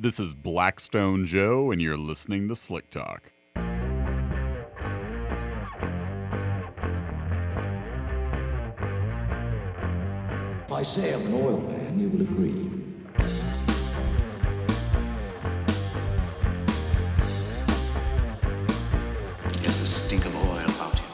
This is Blackstone Joe, and you're listening to Slick Talk. If I say I'm an oil man, you will agree. There's the stink of oil about him.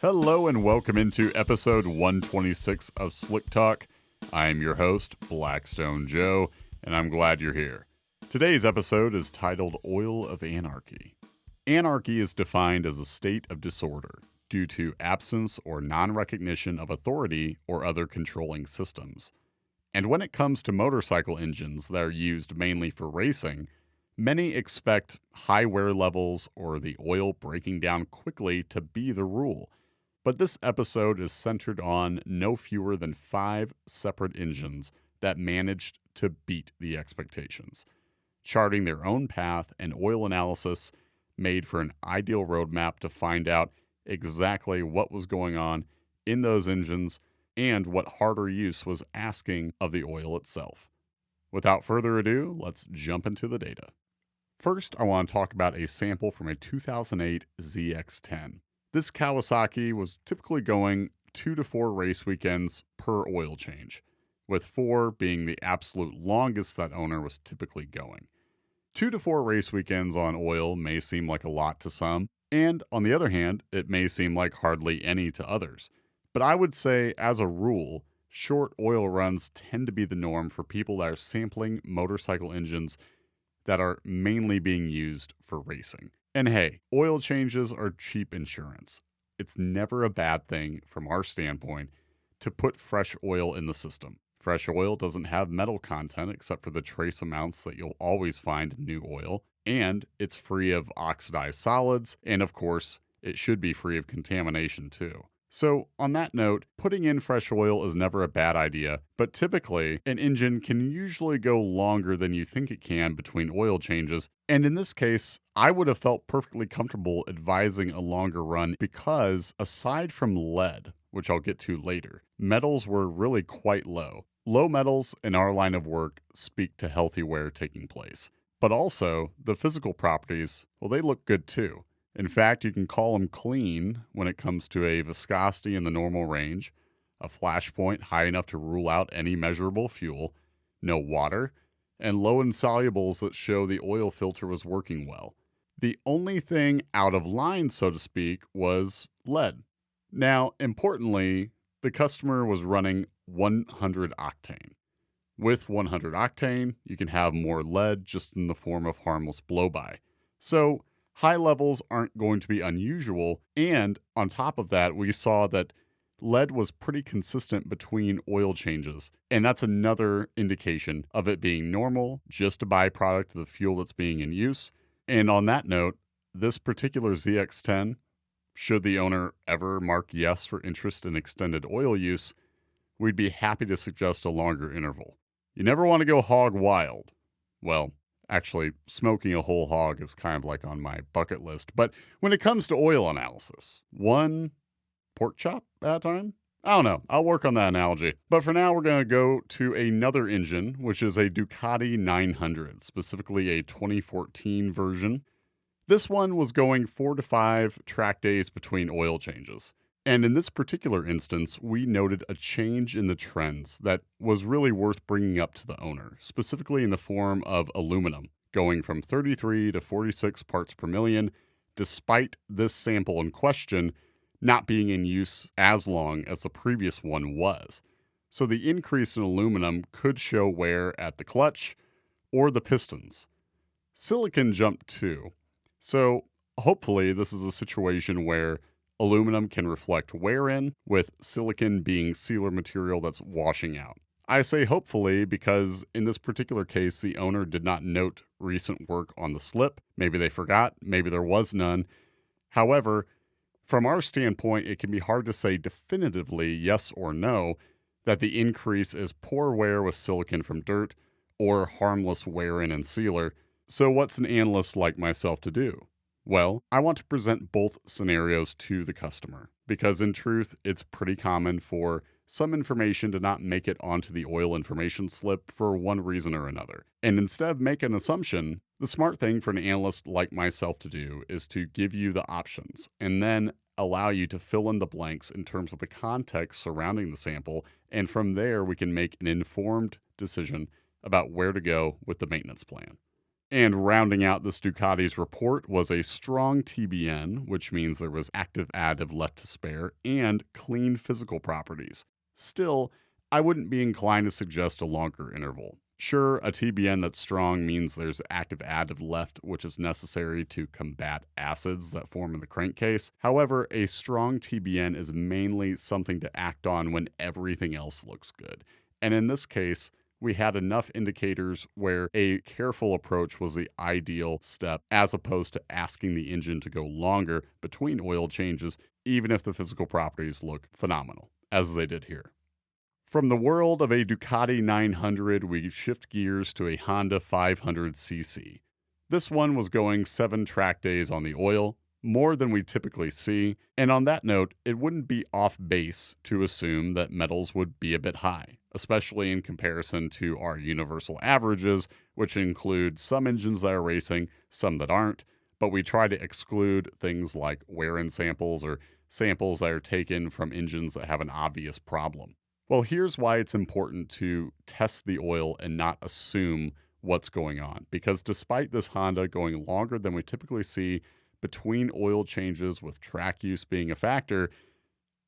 Hello, and welcome into episode 126 of Slick Talk. I am your host, Blackstone Joe, and I'm glad you're here. Today's episode is titled Oil of Anarchy. Anarchy is defined as a state of disorder due to absence or non-recognition of authority or other controlling systems. And when it comes to motorcycle engines that are used mainly for racing, many expect high wear levels or the oil breaking down quickly to be the rule. But this episode is centered on no fewer than 5 separate engines that managed to beat the expectations, charting their own path and oil analysis made for an ideal roadmap to find out exactly what was going on in those engines and what harder use was asking of the oil itself. Without further ado, let's jump into the data. First, I want to talk about a sample from a 2008 ZX-10. This Kawasaki was typically going 2 to 4 race weekends per oil change, with 4 being the absolute longest that owner was typically going. 2 to 4 race weekends on oil may seem like a lot to some, and on the other hand, it may seem like hardly any to others. But I would say, as a rule, short oil runs tend to be the norm for people that are sampling motorcycle engines that are mainly being used for racing. And hey, oil changes are cheap insurance. It's never a bad thing from our standpoint to put fresh oil in the system. Fresh oil doesn't have metal content except for the trace amounts that you'll always find in new oil, and it's free of oxidized solids, and of course, it should be free of contamination too. So, on that note, putting in fresh oil is never a bad idea, but typically, an engine can usually go longer than you think it can between oil changes, and in this case, I would have felt perfectly comfortable advising a longer run because, aside from lead, which I'll get to later, metals were really quite low. Low metals in our line of work speak to healthy wear taking place, but also the physical properties, well, they look good too. In fact, you can call them clean when it comes to a viscosity in the normal range, a flash point high enough to rule out any measurable fuel, no water, and low insolubles that show the oil filter was working well. The only thing out of line, so to speak, was lead. Now, importantly, the customer was running 100 octane. With 100 octane, you can have more lead just in the form of harmless blow-by. So, high levels aren't going to be unusual, and on top of that, we saw that lead was pretty consistent between oil changes, and that's another indication of it being normal, just a byproduct of the fuel that's being in use. And on that note, this particular ZX-10, should the owner ever mark yes for interest in extended oil use, we'd be happy to suggest a longer interval. You never want to go hog wild. Well, actually, smoking a whole hog is kind of like on my bucket list. But when it comes to oil analysis, one pork chop at a time? I don't know. I'll work on that analogy. But for now, we're going to go to another engine, which is a Ducati 900, specifically a 2014 version. This one was going 4 to 5 track days between oil changes. And in this particular instance, we noted a change in the trends that was really worth bringing up to the owner, specifically in the form of aluminum, going from 33 to 46 parts per million, despite this sample in question not being in use as long as the previous one was. So the increase in aluminum could show wear at the clutch or the pistons. Silicon jumped too. So hopefully this is a situation where aluminum can reflect wear in, with silicon being sealer material that's washing out. I say hopefully because in this particular case, the owner did not note recent work on the slip. Maybe they forgot, maybe there was none. However, from our standpoint, it can be hard to say definitively yes or no that the increase is poor wear with silicon from dirt or harmless wear in and sealer. So what's an analyst like myself to do? Well, I want to present both scenarios to the customer because, in truth, it's pretty common for some information to not make it onto the oil information slip for one reason or another. And instead of make an assumption, the smart thing for an analyst like myself to do is to give you the options and then allow you to fill in the blanks in terms of the context surrounding the sample. And from there, we can make an informed decision about where to go with the maintenance plan. And rounding out this Ducati's report was a strong TBN, which means there was active additive left to spare, and clean physical properties. Still, I wouldn't be inclined to suggest a longer interval. Sure, a TBN that's strong means there's active additive left, which is necessary to combat acids that form in the crankcase. However, a strong TBN is mainly something to act on when everything else looks good. And in this case, we had enough indicators where a careful approach was the ideal step, as opposed to asking the engine to go longer between oil changes, even if the physical properties look phenomenal, as they did here. From the world of a Ducati 900, we shift gears to a Honda 500cc. This one was going 7 track days on the oil, more than we typically see, and on that note, it wouldn't be off base to assume that metals would be a bit high, especially in comparison to our universal averages, which include some engines that are racing, some that aren't, but we try to exclude things like wear-in samples or samples that are taken from engines that have an obvious problem. Well, here's why it's important to test the oil and not assume what's going on, because despite this Honda going longer than we typically see between oil changes with track use being a factor,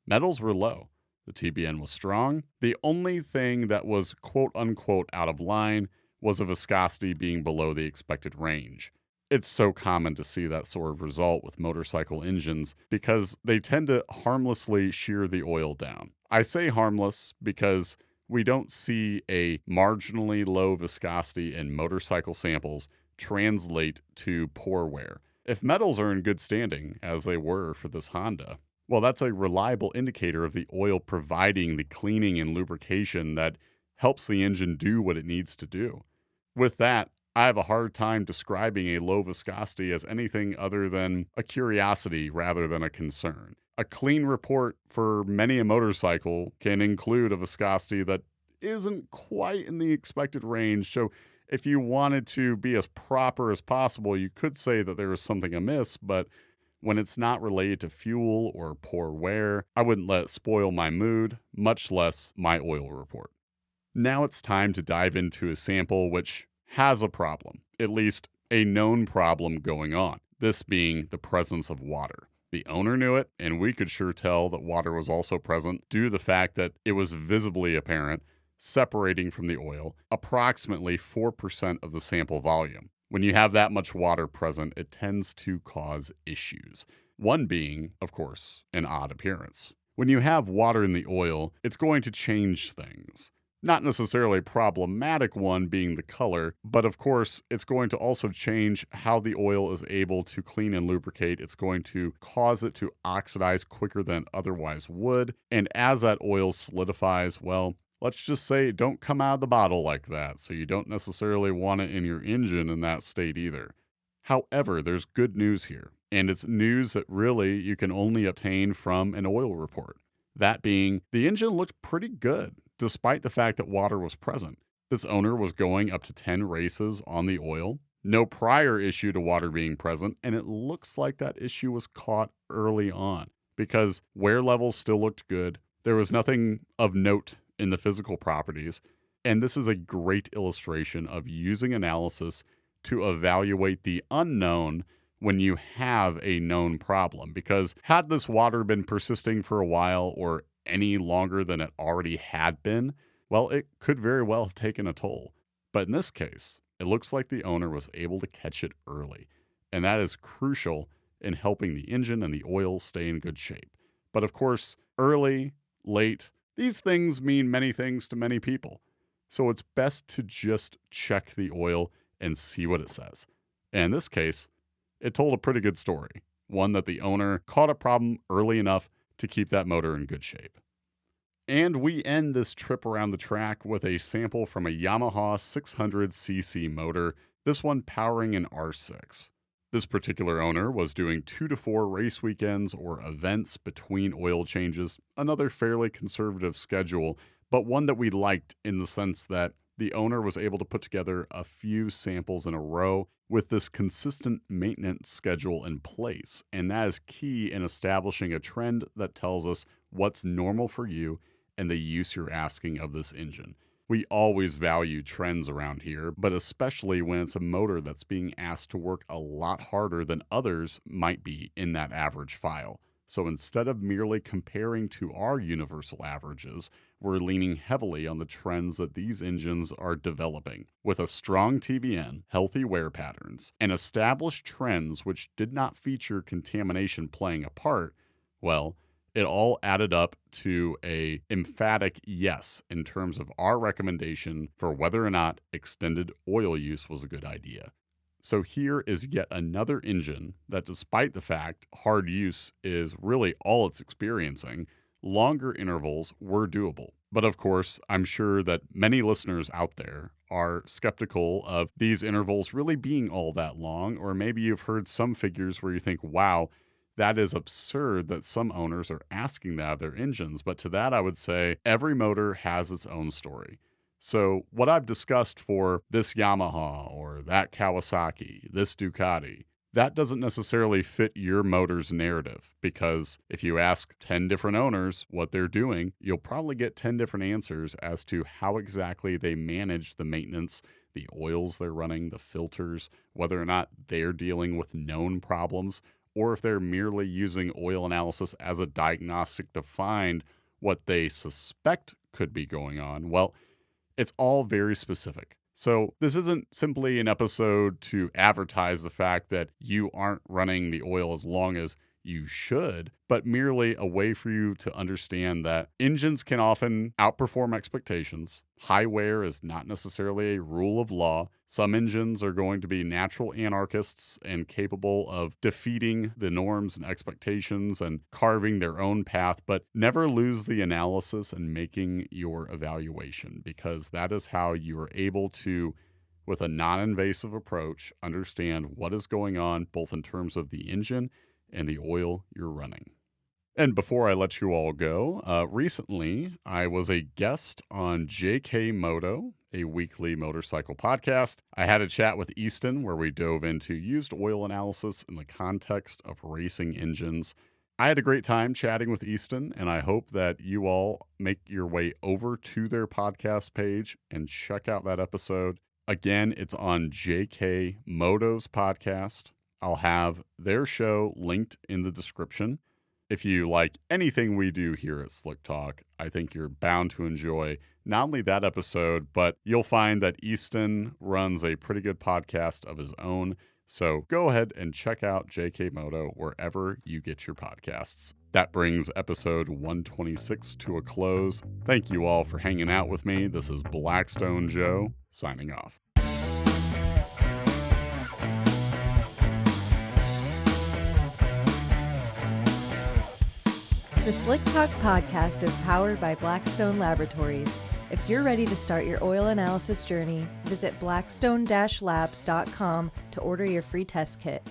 metals were low. The TBN was strong. The only thing that was quote-unquote out of line was a viscosity being below the expected range. It's so common to see that sort of result with motorcycle engines because they tend to harmlessly shear the oil down. I say harmless because we don't see a marginally low viscosity in motorcycle samples translate to poor wear. If metals are in good standing, as they were for this Honda, well, that's a reliable indicator of the oil providing the cleaning and lubrication that helps the engine do what it needs to do. With that, I have a hard time describing a low viscosity as anything other than a curiosity rather than a concern. A clean report for many a motorcycle can include a viscosity that isn't quite in the expected range, so if you wanted to be as proper as possible, you could say that there is something amiss, but when it's not related to fuel or poor wear, I wouldn't let it spoil my mood, much less my oil report. Now it's time to dive into a sample which has a problem, at least a known problem going on, this being the presence of water. The owner knew it, and we could sure tell that water was also present due to the fact that it was visibly apparent, separating from the oil, approximately 4% of the sample volume. When you have that much water present, it tends to cause issues. One being, of course, an odd appearance. When you have water in the oil, it's going to change things. Not necessarily a problematic one being the color, but of course, it's going to also change how the oil is able to clean and lubricate. It's going to cause it to oxidize quicker than it otherwise would. And as that oil solidifies, well, let's just say it don't come out of the bottle like that, so you don't necessarily want it in your engine in that state either. However, there's good news here, and it's news that really you can only obtain from an oil report. That being, the engine looked pretty good, despite the fact that water was present. This owner was going up to 10 races on the oil, no prior issue to water being present, and it looks like that issue was caught early on, because wear levels still looked good. There was nothing of note in the physical properties, and this is a great illustration of using analysis to evaluate the unknown when you have a known problem. Because had this water been persisting for a while or any longer than it already had been, well, it could very well have taken a toll. But in this case, it looks like the owner was able to catch it early, and that is crucial in helping the engine and the oil stay in good shape. But of course, early, late, these things mean many things to many people. So it's best to just check the oil and see what it says. And in this case, it told a pretty good story, one that the owner caught a problem early enough to keep that motor in good shape. And we end this trip around the track with a sample from a Yamaha 600cc motor, this one powering an R6. This particular owner was doing 2 to 4 race weekends or events between oil changes, another fairly conservative schedule, but one that we liked in the sense that the owner was able to put together a few samples in a row with this consistent maintenance schedule in place. And that is key in establishing a trend that tells us what's normal for you and the use you're asking of this engine. We always value trends around here, but especially when it's a motor that's being asked to work a lot harder than others might be in that average file. So instead of merely comparing to our universal averages, we're leaning heavily on the trends that these engines are developing. With a strong TVN, healthy wear patterns, and established trends which did not feature contamination playing a part, well, it all added up to an emphatic yes in terms of our recommendation for whether or not extended oil use was a good idea. So here is yet another engine that, despite the fact hard use is really all it's experiencing, longer intervals were doable. But of course, I'm sure that many listeners out there are skeptical of these intervals really being all that long, or maybe you've heard some figures where you think, wow, that is absurd that some owners are asking that of their engines. But to that, I would say every motor has its own story. So what I've discussed for this Yamaha or that Kawasaki, this Ducati, that doesn't necessarily fit your motor's narrative, because if you ask 10 different owners what they're doing, you'll probably get 10 different answers as to how exactly they manage the maintenance, the oils they're running, the filters, whether or not they're dealing with known problems, or if they're merely using oil analysis as a diagnostic to find what they suspect could be going on. Well, it's all very specific. So this isn't simply an episode to advertise the fact that you aren't running the oil as long as you should, but merely a way for you to understand that engines can often outperform expectations. High wear is not necessarily a rule of law. Some engines are going to be natural anarchists and capable of defeating the norms and expectations and carving their own path, but never lose the analysis and making your evaluation, because that is how you are able to, with a non-invasive approach, understand what is going on both in terms of the engine and the oil you're running. And before I let you all go, recently I was a guest on JK Moto, a weekly motorcycle podcast. I had a chat with Easton where we dove into used oil analysis in the context of racing engines. I had a great time chatting with Easton, and I hope that you all make your way over to their podcast page and check out that episode. Again, it's on JK Moto's podcast. I'll have their show linked in the description. If you like anything we do here at Slick Talk, I think you're bound to enjoy not only that episode, but you'll find that Easton runs a pretty good podcast of his own. So go ahead and check out JK Moto wherever you get your podcasts. That brings episode 126 to a close. Thank you all for hanging out with me. This is Blackstone Joe signing off. The Slick Talk podcast is powered by Blackstone Laboratories. If you're ready to start your oil analysis journey, visit blackstone-labs.com to order your free test kit.